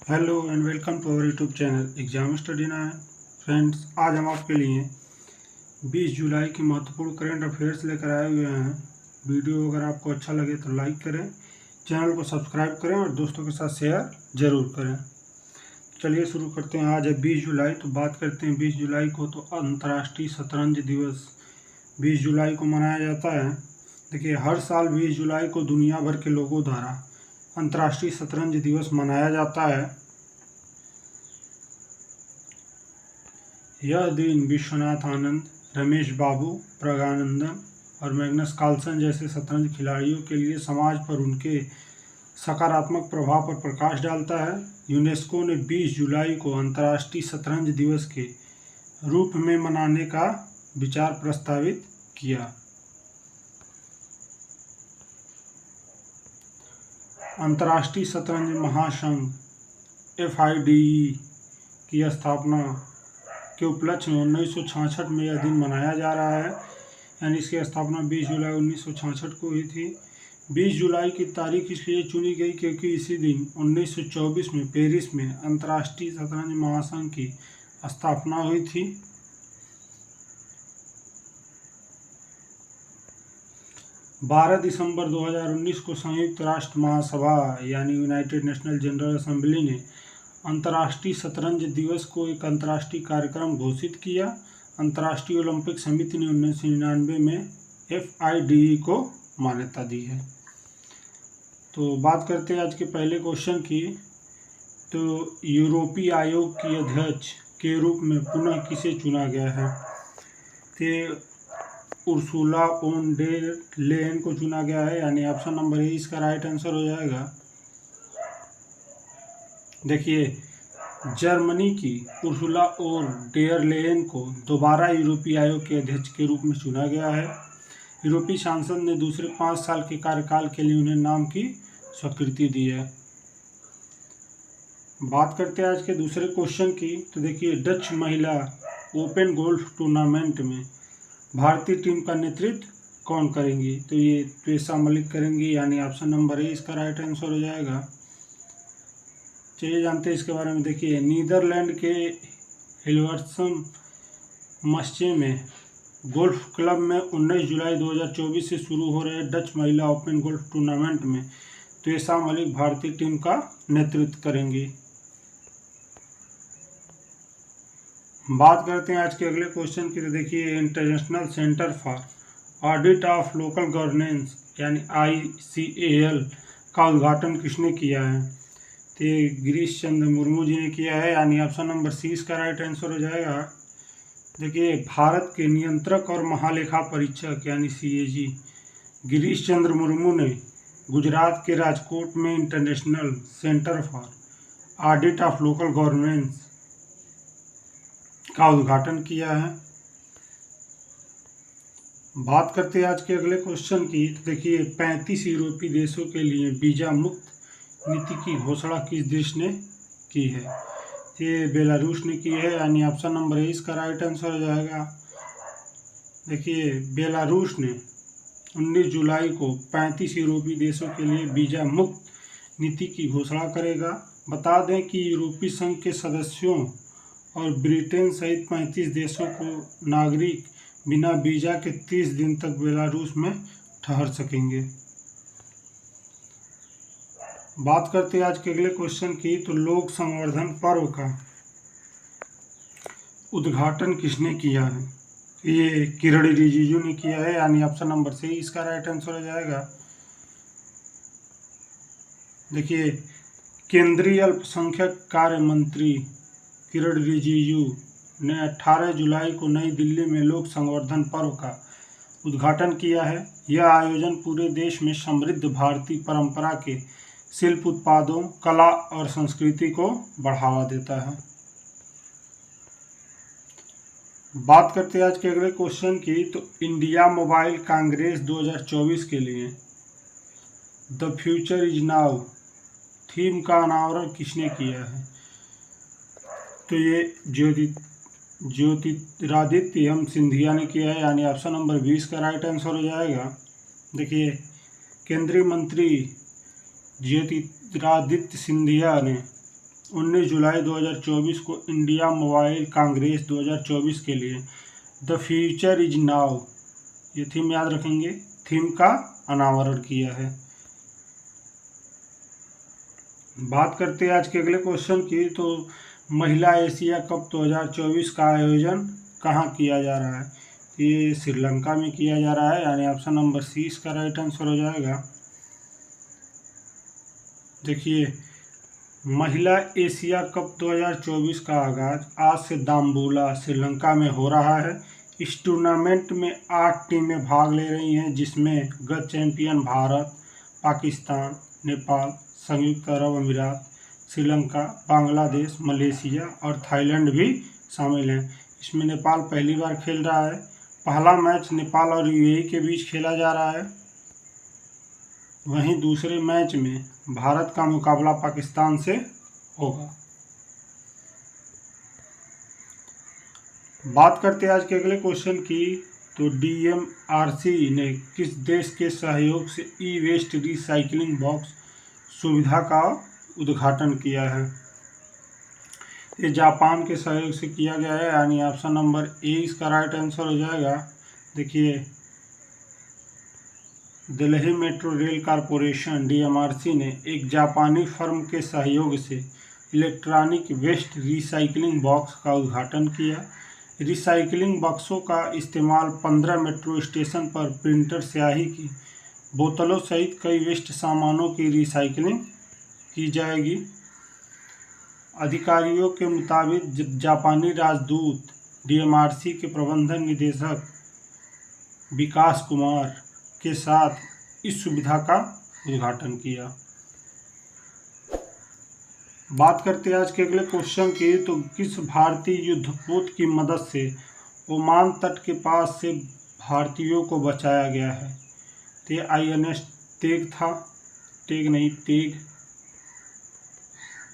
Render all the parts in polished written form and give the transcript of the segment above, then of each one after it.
Hello and welcome to our YouTube channel exam study ना है friends. आज हम आपके लिए 20 जुलाई की महत्वपूर्ण करंट अफेयर्स लेकर आए हुए हैं। वीडियो अगर आपको अच्छा लगे तो लाइक करें, चैनल को सब्सक्राइब करें और दोस्तों के साथ शेयर ज़रूर करें। चलिए शुरू करते हैं। आज है 20 जुलाई, तो बात करते हैं 20 जुलाई को। तो अंतर्राष्ट्रीय शतरंज दिवस 20 जुलाई को मनाया जाता है। देखिए, हर साल 20 जुलाई को दुनिया भर के लोगों द्वारा अंतर्राष्ट्रीय शतरंज दिवस मनाया जाता है। यह दिन विश्वनाथ आनंद, रमेश बाबू, प्रज्ञानंदन और मैग्नस कार्लसन जैसे शतरंज खिलाड़ियों के लिए समाज पर उनके सकारात्मक प्रभाव पर प्रकाश डालता है। यूनेस्को ने 20 जुलाई को अंतर्राष्ट्रीय शतरंज दिवस के रूप में मनाने का विचार प्रस्तावित किया। अंतर्राष्ट्रीय शतरंज महासंघ FIDE की स्थापना के उपलक्ष्य में 1966 में यह दिन मनाया जा रहा है। यानी इसकी स्थापना 20 जुलाई 1966 को हुई थी। 20 जुलाई की तारीख इसलिए चुनी गई क्योंकि इसी दिन 1924 में पेरिस में अंतर्राष्ट्रीय शतरंज महासंघ की स्थापना हुई थी। बारह दिसंबर 2019 को संयुक्त राष्ट्र महासभा यानी यूनाइटेड नेशनल जनरल असेंबली ने अंतर्राष्ट्रीय शतरंज दिवस को एक अंतर्राष्ट्रीय कार्यक्रम घोषित किया। अंतर्राष्ट्रीय ओलंपिक समिति ने 1999 में FIDE को मान्यता दी है। तो बात करते हैं आज के पहले क्वेश्चन की। तो यूरोपीय आयोग की अध्यक्ष के रूप में पुनः किसे चुना गया है? तो उर्सुला ओन डेर लेयन को चुना गया है। यानी ऑप्शन नंबर ए इसका राइट आंसर हो जाएगा। देखिए, जर्मनी की उर्सुला ओन डेर लेयन को दोबारा यूरोपीय आयोग के अध्यक्ष के रूप में चुना गया है। यूरोपीय संसद ने दूसरे 5 साल के कार्यकाल के लिए उन्हें नाम की स्वीकृति दी है। बात करते हैं आज के दूसरे क्वेश्चन की। तो देखिए, डच महिला ओपन गोल्फ टूर्नामेंट में भारतीय टीम का नेतृत्व कौन करेंगी? तो ये त्वेसा मलिक करेंगी। यानी ऑप्शन नंबर ए इसका राइट आंसर हो जाएगा। चलिए जानते हैं इसके बारे में। देखिए, नीदरलैंड के हिल्वर्सम मस्चे में गोल्फ क्लब में 19 जुलाई 2024 से शुरू हो रहे डच महिला ओपन गोल्फ टूर्नामेंट में त्वेसा मलिक भारतीय टीम का नेतृत्व करेंगी। बात करते हैं आज के अगले क्वेश्चन की। तो देखिए, international centre for audit of local governance यानी ICAL का उद्घाटन किसने किया है? तो ये गिरीश चंद्र मुर्मू जी ने किया है। यानी ऑप्शन नंबर सी इसका राइट आंसर हो जाएगा। देखिए, भारत के नियंत्रक और महालेखा परीक्षक यानी CAG गिरीश चंद्र मुर्मू ने गुजरात के राजकोट में international centre for audit of local governance का उद्घाटन किया है। बात करते हैं आज के अगले क्वेश्चन की। तो देखिए, 35 यूरोपीय देशों के लिए वीजा मुक्त नीति की घोषणा किस देश ने की है? ये बेलारूस ने की है। यानी ऑप्शन नंबर ए इसका राइट आंसर हो जाएगा। देखिए, बेलारूस ने 19 जुलाई को 35 यूरोपीय देशों के लिए वीजा मुक्त नीति की घोषणा करेगा। बता दें कि यूरोपीय संघ के सदस्यों और ब्रिटेन सहित 35 देशों को नागरिक बिना वीजा के 30 दिन तक बेलारूस में ठहर सकेंगे। बात करते हैं आज के अगले क्वेश्चन की। तो लोक संवर्धन पर्व का उद्घाटन किसने किया है? ये किरण रिजिजू ने किया है। यानी ऑप्शन नंबर सी इसका राइट आंसर हो जाएगा। देखिए, केंद्रीय अल्पसंख्यक कार्य मंत्री किरण रिजिजू ने 18 जुलाई को नई दिल्ली में लोक संवर्धन पर्व का उद्घाटन किया है। यह आयोजन पूरे देश में समृद्ध भारतीय परंपरा के शिल्प उत्पादों, कला और संस्कृति को बढ़ावा देता है। बात करते हैं आज के अगले क्वेश्चन की। तो इंडिया मोबाइल कांग्रेस 2024 के लिए the future is now theme का अनावरण किसने किया है? तो ये ज्योतिरादित्य सिंधिया ने किया है। यानी ऑप्शन नंबर 20 का राइट आंसर हो जाएगा। देखिए, केंद्रीय मंत्री ज्योतिरादित्य सिंधिया ने 19 जुलाई 2024 को इंडिया मोबाइल कांग्रेस 2024 के लिए द फ्यूचर इज नाउ, ये थीम याद रखेंगे, थीम का अनावरण किया है। बात करते हैं आज के अगले क्वेश्चन की, तो महिला एशिया कप 2024 का आयोजन कहाँ किया जा रहा है? ये श्रीलंका में किया जा रहा है, यानी ऑप्शन नंबर सी इसका राइट आंसर हो जाएगा। देखिए, महिला एशिया कप 2024 का आगाज आज से दाम्बुला श्रीलंका में हो रहा है। इस टूर्नामेंट में 8 टीमें भाग ले रही हैं, जिसमें गत चैंपियन भारत, पाकिस्तान, नेपाल, संयुक्त अरब अमीरात, श्रीलंका, बांग्लादेश, मलेशिया और थाईलैंड भी शामिल हैं। इसमें नेपाल पहली बार खेल रहा है। पहला मैच नेपाल और यूएई के बीच खेला जा रहा है। वहीं दूसरे मैच में भारत का मुकाबला पाकिस्तान से होगा। बात करते हैं आज के अगले क्वेश्चन की, तो डीएमआरसी ने किस देश के सहयोग से ई वेस्ट रिसाइकलिंग बॉक्स सुविधा का उद्घाटन किया है? ये जापान के सहयोग से किया गया है, यानी ऑप्शन नंबर ए इसका राइट आंसर हो जाएगा। देखिए, Delhi metro rail corporation DMRC ने एक जापानी फर्म के सहयोग से इलेक्ट्रॉनिक वेस्ट रिसाइकलिंग बॉक्स का उद्घाटन किया। रिसाइकलिंग बक्सों का इस्तेमाल 15 मेट्रो स्टेशन पर प्रिंटर स्याही की बोतलों सहित कई वेस्ट सामानों की रिसाइकलिंग की जाएगी। अधिकारियों के मुताबिक जापानी राजदूत डीएमआरसी के प्रबंधन निदेशक विकास कुमार के साथ इस सुविधा का उद्घाटन किया। बात करते हैं आज के अगले क्वेश्चन की, तो किस भारतीय युद्धपोत की मदद से ओमान तट के पास से भारतीयों को बचाया गया है? तो ये INS तेग था, तेग नहीं तेग,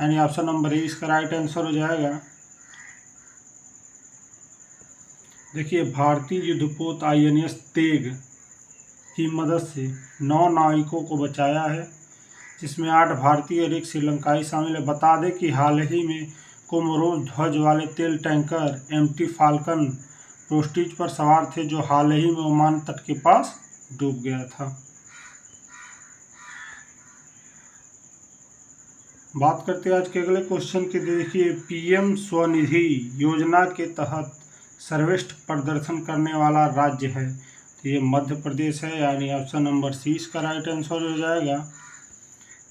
यानी ऑप्शन नंबर ए इसका राइट आंसर हो जाएगा। देखिए, भारतीय युद्धपोत INS तेग की मदद से 9 नाविकों को बचाया है, जिसमें 8 भारतीय और 1 श्रीलंकाई शामिल है। बता दें कि हाल ही में कोमोरोस ध्वज वाले तेल टैंकर MT फाल्कन प्रोस्टिज पर सवार थे, जो हाल ही में ओमान तट के पास डूब गया था। बात करते हैं आज के अगले क्वेश्चन की। देखिए, PM स्वनिधि योजना के तहत सर्वश्रेष्ठ प्रदर्शन करने वाला राज्य है, तो ये मध्य प्रदेश है, यानी ऑप्शन नंबर सी इसका राइट आंसर हो जाएगा।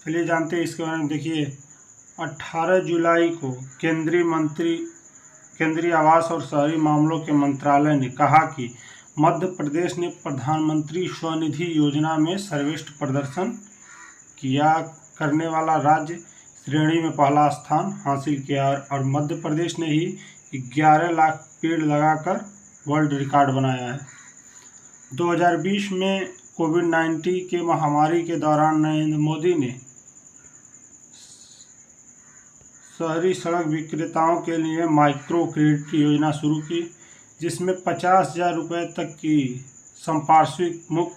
चलिए जानते हैं इसके बारे में। देखिए, 18 जुलाई को केंद्रीय आवास और शहरी मामलों के मंत्रालय ने कहा कि मध्य प्रदेश ने प्रधानमंत्री स्वनिधि योजना में सर्वश्रेष्ठ प्रदर्शन करने वाला राज्य श्रेणी में पहला स्थान हासिल किया, और मध्य प्रदेश ने ही 11 लाख पेड़ लगाकर वर्ल्ड रिकॉर्ड बनाया है। 2020 में कोविड-19 के महामारी के दौरान नरेंद्र मोदी ने शहरी सड़क विक्रेताओं के लिए माइक्रो क्रेडिट योजना शुरू की, जिसमें 50,000 रुपये तक की संपार्श्विक मुक्त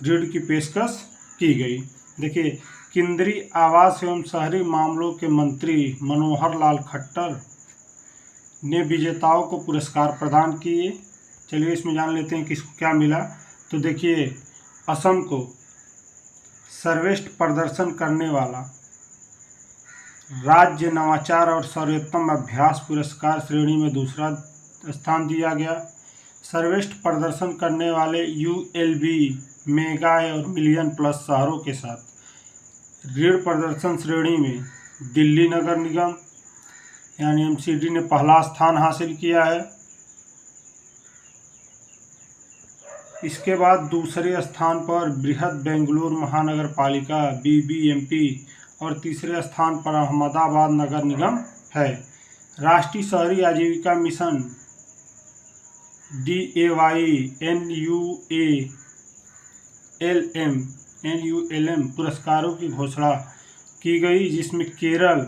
ऋण की पेशकश की गई। देखिए, केंद्रीय आवास एवं शहरी मामलों के मंत्री मनोहर लाल खट्टर ने विजेताओं को पुरस्कार प्रदान किए। चलिए इसमें जान लेते हैं किसको क्या मिला। तो देखिए, असम को सर्वश्रेष्ठ प्रदर्शन करने वाला राज्य नवाचार और सर्वोत्तम अभ्यास पुरस्कार श्रेणी में दूसरा स्थान दिया गया। सर्वश्रेष्ठ प्रदर्शन करने वाले ULB मेगा और मिलियन प्लस शहरों के साथ ऋण प्रदर्शन श्रेणी में दिल्ली नगर निगम यानी MCD ने पहला स्थान हासिल किया है। इसके बाद दूसरे स्थान पर बृहद बेंगलुरु महानगर पालिका BBMP और तीसरे स्थान पर अहमदाबाद नगर निगम है। राष्ट्रीय शहरी आजीविका मिशन NUALM पुरस्कारों की घोषणा की गई, जिसमें Kerala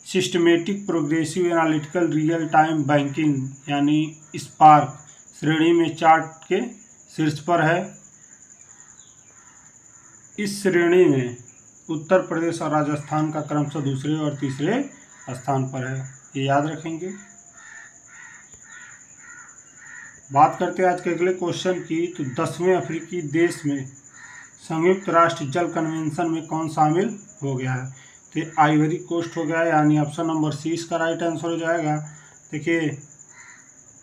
systematic progressive analytical real time banking यानी स्पार्क श्रेणी में चार्ट के शीर्ष पर है। इस श्रेणी में उत्तर प्रदेश और राजस्थान का क्रमशः दूसरे और तीसरे स्थान पर है, ये याद रखेंगे। बात करते हैं आज के अगले क्वेश्चन की, तो 10वें अफ्रीकी देश में संयुक्त राष्ट्र जल कन्वेंशन में कौन शामिल हो गया है? तो ये आइवरी कोस्ट हो गया है, यानी ऑप्शन नंबर सी इसका राइट आंसर हो जाएगा। देखिए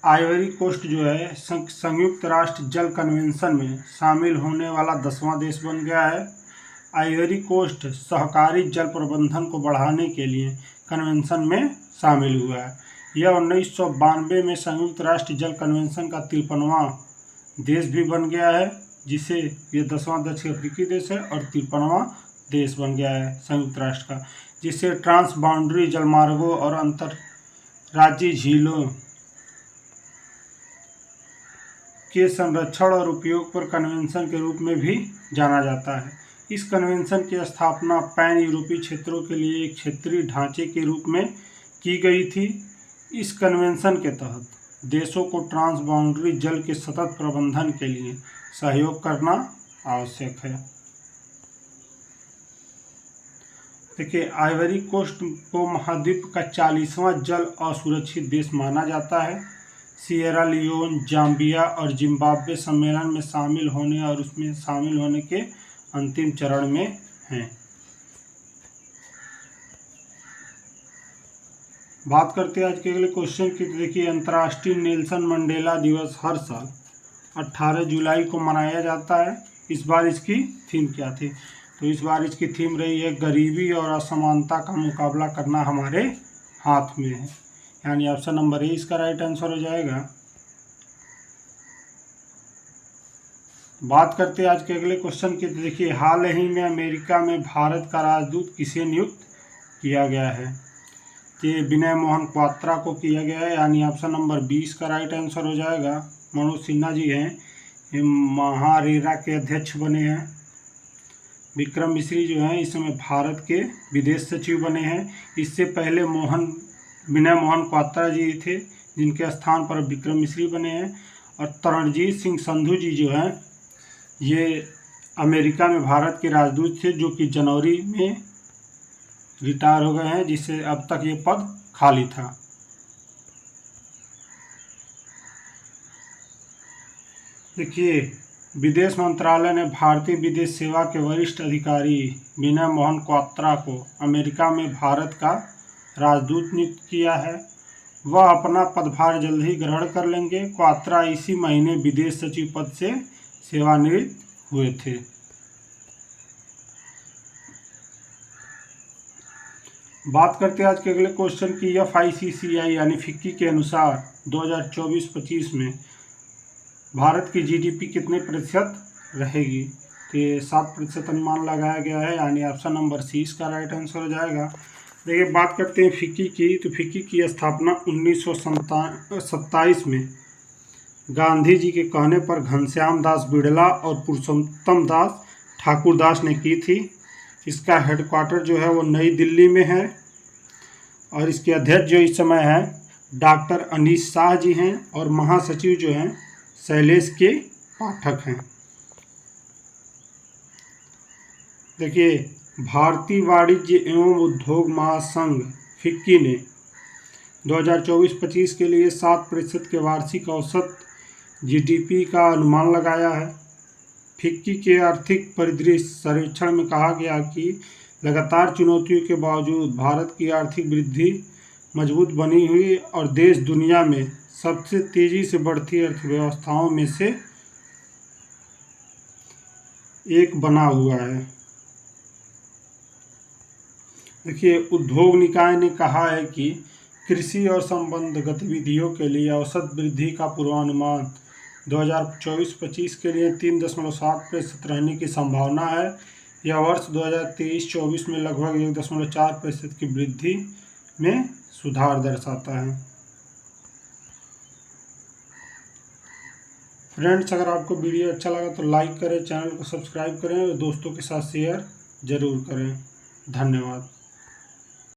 आइवरी कोस्ट जो है संयुक्त राष्ट्र जल कन्वेंशन में शामिल होने वाला 10वां देश बन गया है। आइवरी कोस्ट सहकारी जल प्रबंधन को बढ़ाने के लिए कन्वेंशन में शामिल हुआ है। यह 1992 में संयुक्त राष्ट्र जल कन्वेंशन का 53वां देश भी बन गया है, जिसे ये 10वां दक्षिण अफ्रीकी देश है और 53वां देश बन गया है संयुक्त राष्ट्र का, जिससे ट्रांस बाउंड्री जलमार्गों और अंतर्राज्यीय झीलों के संरक्षण और उपयोग पर कन्वेंशन के रूप में भी जाना जाता है। इस कन्वेंशन की स्थापना पैन यूरोपीय क्षेत्रों के लिए एक क्षेत्रीय ढांचे के रूप में की गई थी। इस कन्वेंशन के तहत देशों को ट्रांस बाउंड्री जल के सतत प्रबंधन के लिए सहयोग करना आवश्यक है। देखिए आइवरी कोस्ट को महाद्वीप का 40वां जल असुरक्षित देश माना जाता है। सिएरा लियोन, जाम्बिया और जिम्बाब्वे सम्मेलन में शामिल होने और उसमें शामिल होने के अंतिम चरण में हैं। बात करते हैं आज के अगले क्वेश्चन की। देखिए अंतर्राष्ट्रीय नेल्सन मंडेला दिवस हर साल 18 जुलाई को मनाया जाता है। इस बार इसकी थीम क्या थी? तो इस बार इसकी थीम रही है गरीबी और असमानता का मुकाबला करना हमारे हाथ में है, यानी ऑप्शन नंबर ए इसका राइट आंसर हो जाएगा। बात करते हैं आज के अगले क्वेश्चन की। देखिए हाल ही में अमेरिका में भारत का राजदूत किसे नियुक्त किया गया है? कि विनय मोहन क्वात्रा को किया गया है, यानी ऑप्शन नंबर 20 का राइट आंसर हो जाएगा। मनोज सिन्हा जी हैं, ये महारेरा के अध्यक्ष बने हैं। विक्रम मिश्री जो हैं इस समय भारत के विदेश सचिव बने हैं। इससे पहले विनय मोहन क्वात्रा जी थे, जिनके स्थान पर विक्रम मिश्री बने हैं। और तरणजीत सिंह संधू जी जो हैं ये अमेरिका में भारत के राजदूत थे, जो कि जनवरी में रिटायर हो गए हैं, जिससे अब तक ये पद खाली था। देखिए विदेश मंत्रालय ने भारतीय विदेश सेवा के वरिष्ठ अधिकारी विनय मोहन क्वात्रा को अमेरिका में भारत का राजदूत नियुक्त किया है। वह अपना पदभार जल्द ही ग्रहण कर लेंगे। क्वात्रा इसी महीने विदेश सचिव पद से सेवानिवृत्त हुए थे। बात करते हैं आज के अगले क्वेश्चन की। FICCI यानी फिक्की के अनुसार 2024-25 में भारत की GDP कितने प्रतिशत रहेगी? तो ये 7% अनुमान लगाया गया है, यानी ऑप्शन नंबर सी इसका राइट आंसर हो जाएगा। देखिए बात करते हैं फिक्की की। तो फिक्की की स्थापना 1927 में गांधी जी के कहने पर घनश्याम दास बिड़ला और पुरुषोत्तम दास ठाकुरदास ने की थी। इसका हेडक्वार्टर जो है वो नई दिल्ली में है और इसके अध्यक्ष जो इस समय है डॉक्टर अनीश शाह जी हैं और महासचिव जो हैं शैलेश के पाठक हैं। देखिए भारतीय वाणिज्य एवं उद्योग महासंघ फिक्की ने 2024-25 के लिए 7% के वार्षिक औसत GDP का अनुमान लगाया है। फिक्की के आर्थिक परिदृश्य सर्वेक्षण में कहा गया कि लगातार चुनौतियों के बावजूद भारत की आर्थिक वृद्धि मजबूत बनी हुई और देश दुनिया में सबसे तेजी से बढ़ती अर्थव्यवस्थाओं में से एक बना हुआ है। देखिए उद्योग निकाय ने कहा है कि कृषि और संबद्ध गतिविधियों के लिए औसत वृद्धि का पूर्वानुमान 2024-25 के लिए 3.7% रहने की संभावना है। यह वर्ष 2023-24 में लगभग 1.4% की वृद्धि में सुधार दर्शाता है। फ्रेंड्स अगर आपको वीडियो अच्छा लगा तो लाइक करें, चैनल को सब्सक्राइब करें और दोस्तों के साथ शेयर ज़रूर करें। धन्यवाद।